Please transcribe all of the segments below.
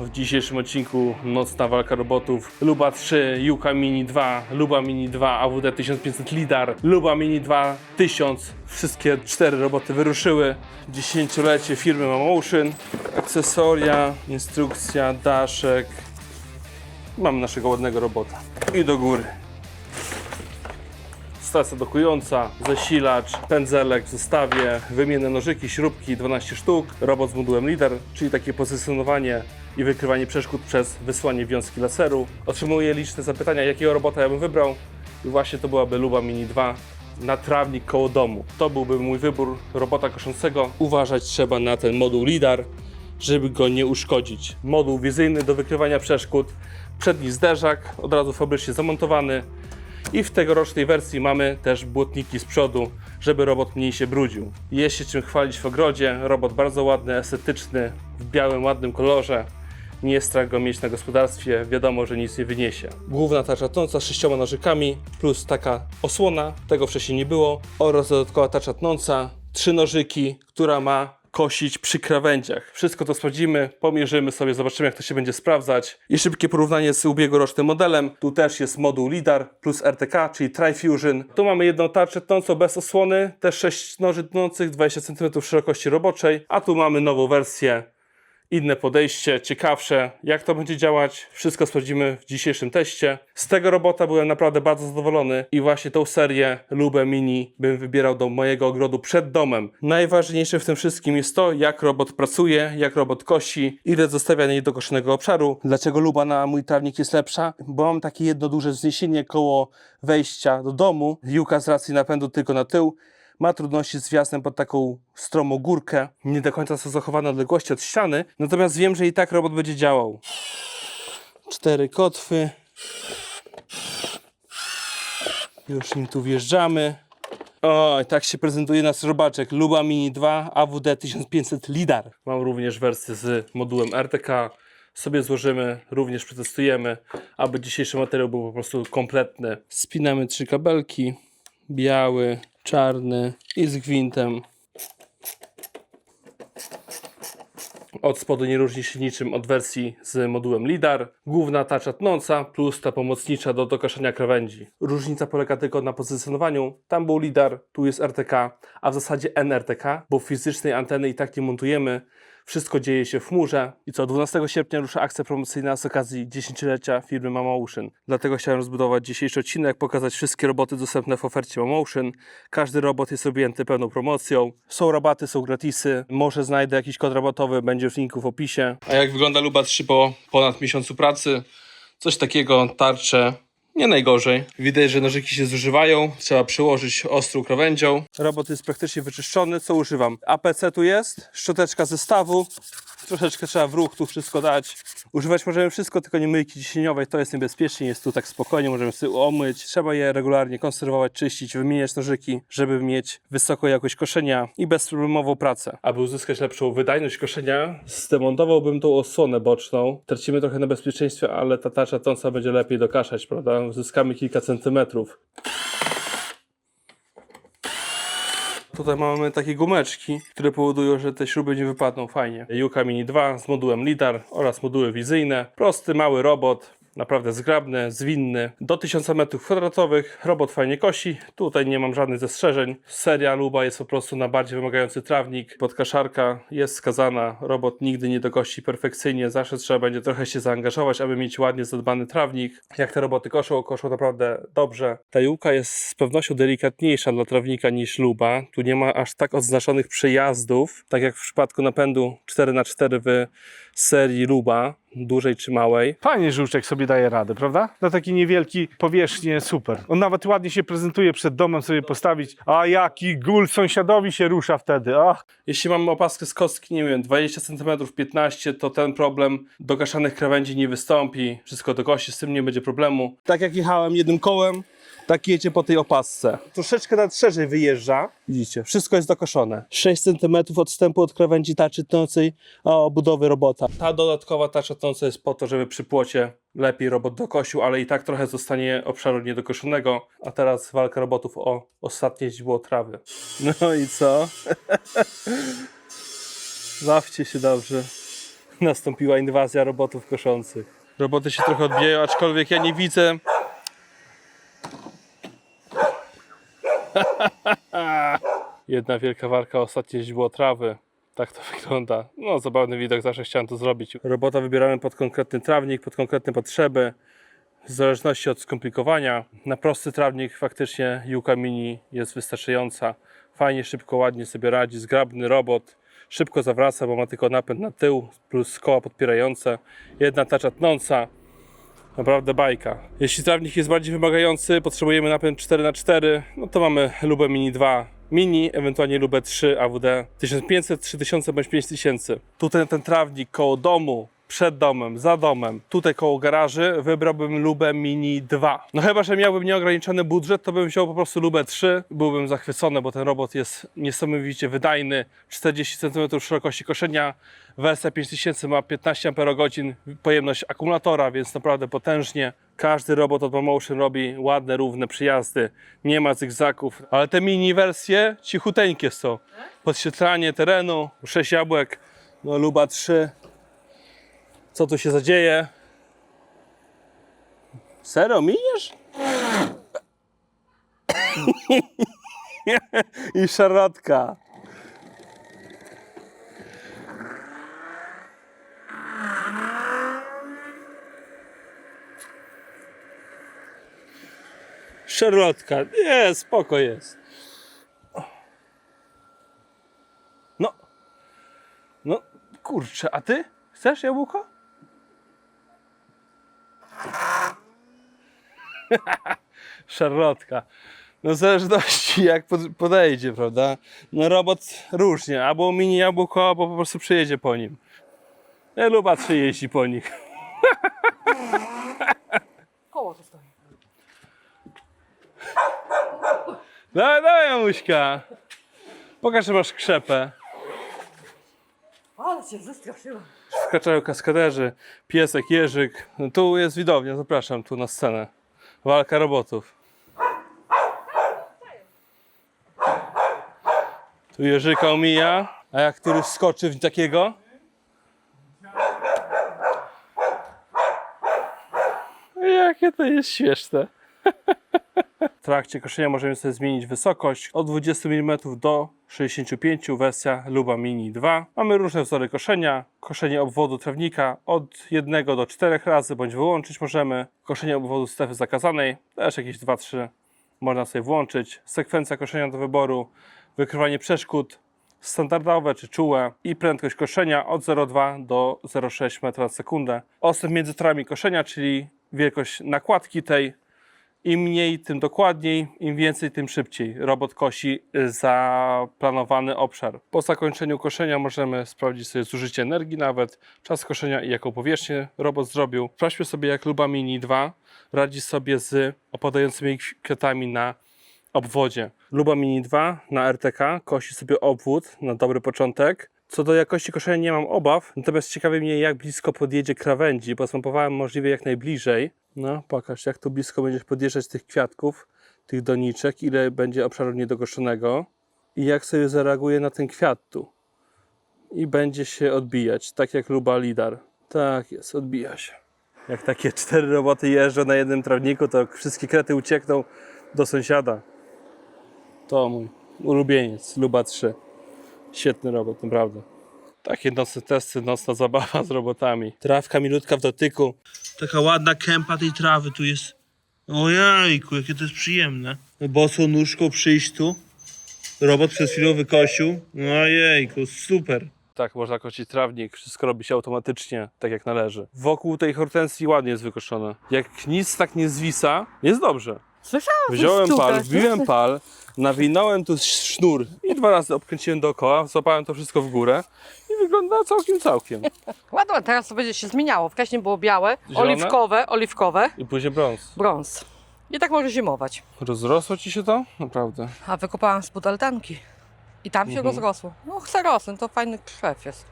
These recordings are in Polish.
w dzisiejszym odcinku nocna walka robotów. Luba 3, Juka Mini 2, Luba Mini 2, AWD 1500 Lidar, Luba Mini 2 1000. Wszystkie 4 roboty wyruszyły. 10-lecie firmy Mamotion. Akcesoria, instrukcja, daszek. Mamy naszego ładnego robota. I do góry. Stacja dokująca, zasilacz, pędzelek w zestawie, wymienne nożyki, śrubki 12 sztuk, robot z modułem LiDAR, czyli takie pozycjonowanie i wykrywanie przeszkód przez wysłanie wiązki laseru. Otrzymuję liczne zapytania, jakiego robota ja bym wybrał i właśnie to byłaby Luba Mini 2 na trawnik koło domu. To byłby mój wybór robota koszącego. Uważać trzeba na ten moduł LiDAR, żeby go nie uszkodzić. Moduł wizyjny do wykrywania przeszkód, przedni zderzak, od razu fabrycznie zamontowany. I w tegorocznej wersji mamy też błotniki z przodu, żeby robot mniej się brudził. Jest się czym chwalić w ogrodzie, robot bardzo ładny, estetyczny, w białym, ładnym kolorze. Nie jest strach go mieć na gospodarstwie, wiadomo, że nic nie wyniesie. Główna tarcza tnąca z 6 nożykami, plus taka osłona, tego wcześniej nie było, oraz dodatkowa tarcza tnąca, 3 nożyki, która ma kosić przy krawędziach. Wszystko to sprawdzimy, pomierzymy sobie, zobaczymy jak to się będzie sprawdzać. I szybkie porównanie z ubiegłorocznym modelem. Tu też jest moduł LiDAR plus RTK, czyli Tri-Fusion. Tu mamy jedną tarczę tnącą bez osłony, też 6 noży tnących, 20 cm szerokości roboczej, a tu mamy nową wersję. Inne podejście, ciekawsze, jak to będzie działać, wszystko sprawdzimy w dzisiejszym teście. Z tego robota byłem naprawdę bardzo zadowolony i właśnie tą serię Lubę Mini bym wybierał do mojego ogrodu przed domem. Najważniejsze w tym wszystkim jest to, jak robot pracuje, jak robot kosi, ile zostawia niedokoszonego obszaru. Dlaczego Luba na mój trawnik jest lepsza? Bo mam takie jedno duże wzniesienie koło wejścia do domu. Juka z racji napędu tylko na tył ma trudności z wjazdem pod taką stromą górkę. Nie do końca są zachowane odległości od ściany, natomiast wiem, że i tak robot będzie działał. 4 kotwy. Już nim tu wjeżdżamy. O, i tak się prezentuje nasz robaczek Luba Mini 2 AWD 1500 LiDAR. Mam również wersję z modułem RTK. Sobie złożymy, również przetestujemy, aby dzisiejszy materiał był po prostu kompletny. Spinamy 3 kabelki. Biały, czarny i z gwintem. Od spodu nie różni się niczym od wersji z modułem LiDAR. Główna tarcza tnąca plus ta pomocnicza do dokaszania krawędzi. Różnica polega tylko na pozycjonowaniu. Tam był LiDAR, tu jest RTK, a w zasadzie NRTK, bo fizycznej anteny i tak nie montujemy. Wszystko dzieje się w chmurze. I co, 12 sierpnia rusza akcja promocyjna z okazji 10-lecia firmy Mamotion. Dlatego chciałem rozbudować dzisiejszy odcinek, pokazać wszystkie roboty dostępne w ofercie Mamotion. Każdy robot jest objęty pełną promocją. Są rabaty, są gratisy. Może znajdę jakiś kod rabatowy, będzie w linku w opisie. A jak wygląda Luba 3 po ponad miesiącu pracy? Coś takiego, tarcze. Nie najgorzej. Widać, że nożyki się zużywają. Trzeba przyłożyć ostrą krawędzią. Robot jest praktycznie wyczyszczony. Co używam? APC tu jest, szczoteczka zestawu. Troszeczkę trzeba w ruch tu wszystko dać. Używać możemy wszystko, tylko nie myjki ciśnieniowej. To jest niebezpiecznie, jest tu tak spokojnie, możemy sobie omyć. Trzeba je regularnie konserwować, czyścić, wymieniać nożyki, żeby mieć wysoką jakość koszenia i bezproblemową pracę. Aby uzyskać lepszą wydajność koszenia, zdemontowałbym tą osłonę boczną. Tracimy trochę na bezpieczeństwie, ale ta tarcza tnąca będzie lepiej dokaszać, prawda? Uzyskamy kilka centymetrów. Tutaj mamy takie gumeczki, które powodują, że te śruby nie wypadną fajnie. Juka Mini 2 z modułem LiDAR oraz moduły wizyjne. Prosty, mały robot. Naprawdę zgrabny, zwinny. Do 1000 m2. Robot fajnie kosi. Tutaj nie mam żadnych zastrzeżeń. Seria Luba jest po prostu na bardziej wymagający trawnik. Podkaszarka jest skazana. Robot nigdy nie dokosi perfekcyjnie. Zawsze trzeba będzie trochę się zaangażować, aby mieć ładnie zadbany trawnik. Jak te roboty koszą naprawdę dobrze. Ta Juka jest z pewnością delikatniejsza dla trawnika niż Luba. Tu nie ma aż tak odznaczonych przejazdów, tak jak w przypadku napędu 4x4 w serii Luba, dużej czy małej. Fajnie żółczek sobie daje radę, prawda? Na taki niewielki powierzchnię super. On nawet ładnie się prezentuje przed domem sobie postawić. A jaki gól sąsiadowi się rusza wtedy. Ach. Jeśli mamy opaskę z kostki, nie wiem, 20 cm, 15 to ten problem dogaszanych krawędzi nie wystąpi. Wszystko dokosi, z tym nie będzie problemu. Tak jak jechałem jednym kołem, tak jedzie po tej opasce. Troszeczkę nawet szerzej wyjeżdża. Widzicie, wszystko jest dokoszone. 6 cm odstępu od krawędzi tarczy tnącej obudowy robota. Ta dodatkowa tarcza tnąca jest po to, żeby przy płocie lepiej robot dokosił, ale i tak trochę zostanie obszaru niedokoszonego. A teraz walka robotów o ostatnie źdźbło trawy. No i co? Bawcie się dobrze. Nastąpiła inwazja robotów koszących. Roboty się trochę odbijają, aczkolwiek ja nie widzę. Jedna wielka warka ostatnio źdźbło trawy. Tak to wygląda. No, zabawny widok, zawsze chciałem to zrobić. Robota wybieramy pod konkretny trawnik, pod konkretne potrzeby. W zależności od skomplikowania. Na prosty trawnik faktycznie Juka Mini jest wystarczająca. Fajnie, szybko, ładnie sobie radzi. Zgrabny robot. Szybko zawraca, bo ma tylko napęd na tył plus koła podpierające. Jedna tarcza tnąca. Naprawdę bajka. Jeśli trawnik jest bardziej wymagający, potrzebujemy napęd 4x4, no to mamy Lubę Mini 2 Mini, ewentualnie Lubę 3 AWD 1500, 3000 bądź 5000. Tutaj ten trawnik koło domu, przed domem, za domem, tutaj koło garaży wybrałbym Lubę Mini 2. No chyba, że miałbym nieograniczony budżet, to bym wziął po prostu Lubę 3. Byłbym zachwycony, bo ten robot jest niesamowicie wydajny. 40 cm szerokości koszenia. Wersja 5000 ma 15 Ah pojemność akumulatora, więc naprawdę potężnie. Każdy robot od Motion robi ładne, równe przejazdy. Nie ma zygzaków, ale te mini wersje cichuteńkie są. Podświetlanie terenu, 6 jabłek, no Luba 3. Co tu się zadzieje? Serio, miniesz? I szarlotka. Szarlotka. Nie, spoko jest. No. No, kurczę, a ty? Chcesz jabłko? Szarlotka. No w zależności jak podejdzie, prawda? No robot różnie, albo mini jabłko, albo po prostu przejedzie po nim. Ja Luba 3 jeździ po nich. Koło to stoi. Dawaj, dawaj, Jamuśka. Pokaż, że masz krzepę. Ale cię zestraszyłam. Wkraczają kaskaderzy, piesek, jeżyk. No, tu jest widownia, zapraszam tu na scenę. Walka robotów. Tu jeżyka omija, a jak któryś skoczy w takiego? Jakie to jest śmieszne. W trakcie koszenia możemy sobie zmienić wysokość od 20 mm do 65 mm, wersja Luba Mini 2. Mamy różne wzory koszenia. Koszenie obwodu trawnika od 1 do 4 razy, bądź wyłączyć możemy. Koszenie obwodu strefy zakazanej, też jakieś 2-3 można sobie włączyć. Sekwencja koszenia do wyboru, wykrywanie przeszkód standardowe czy czułe i prędkość koszenia od 0,2 do 0,6 m/s. Odstęp między torami koszenia, czyli wielkość nakładki tej. Im mniej, tym dokładniej, im więcej, tym szybciej. Robot kosi zaplanowany obszar. Po zakończeniu koszenia możemy sprawdzić sobie zużycie energii nawet, czas koszenia i jaką powierzchnię robot zrobił. Sprawdźmy sobie, jak Luba Mini 2 radzi sobie z opadającymi kwiatami na obwodzie. Luba Mini 2 na RTK kosi sobie obwód na dobry początek. Co do jakości koszenia nie mam obaw, natomiast ciekawi mnie, jak blisko podjedzie krawędzi, bo zmappowałem możliwie jak najbliżej. No, pokaż, jak tu blisko będziesz podjeżdżać tych kwiatków, tych doniczek, ile będzie obszaru niedokoszonego i jak sobie zareaguje na ten kwiat tu. I będzie się odbijać, tak jak Luba Lidar. Tak jest, odbija się. Jak takie 4 roboty jeżdżą na jednym trawniku, to wszystkie krety uciekną do sąsiada. To mój ulubieniec, Luba 3. Świetny robot, naprawdę. Takie nocne testy, nocna zabawa z robotami. Trawka milutka w dotyku. Taka ładna kępa tej trawy tu jest. Ojejku, jakie to jest przyjemne. Bosą nóżką przyjść tu. Robot przed chwilą wykosił. Ojejku, super. Tak, można kosić trawnik, wszystko robi się automatycznie, tak jak należy. Wokół tej hortensji ładnie jest wykoszone. Jak nic tak nie zwisa, jest dobrze. Słyszałam, Wziąłem że pal, sztuka, wbiłem pal, nawinąłem tu sznur i 2 razy obkręciłem dookoła, złapałem to wszystko w górę i wygląda całkiem. Ładnie, teraz to będzie się zmieniało. Wcześniej było białe, Zielone? oliwkowe, I później brąz. brąz. I tak może zimować. Rozrosło ci się to? Naprawdę. A wykopałam spod altanki. I tam się rozrosło. No chce rosnąć, to fajny krzew jest.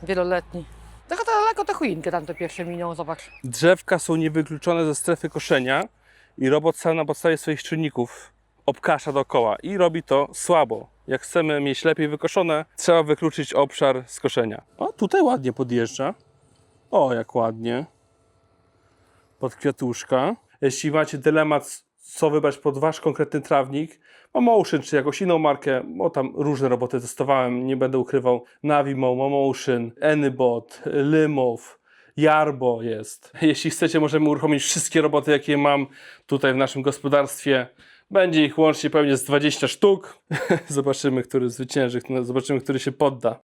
Wieloletni. Tylko to daleko te choinki tam te pierwsze miną, zobacz. Drzewka są niewykluczone ze strefy koszenia i robot sam na podstawie swoich czynników obkasza dookoła i robi to słabo. Jak chcemy mieć lepiej wykoszone, trzeba wykluczyć obszar skoszenia. O, tutaj ładnie podjeżdża. O, jak ładnie. Pod kwiatuszka. Jeśli macie dylemat, co wybrać pod wasz konkretny trawnik, Momotion czy jakąś inną markę, bo tam różne roboty testowałem, nie będę ukrywał. Navimo, Momotion, Anybot, Lymov, Jarbo jest. Jeśli chcecie, możemy uruchomić wszystkie roboty, jakie mam tutaj w naszym gospodarstwie. Będzie ich łącznie pewnie z 20 sztuk. Zobaczymy, który zwycięży, zobaczymy, który się podda.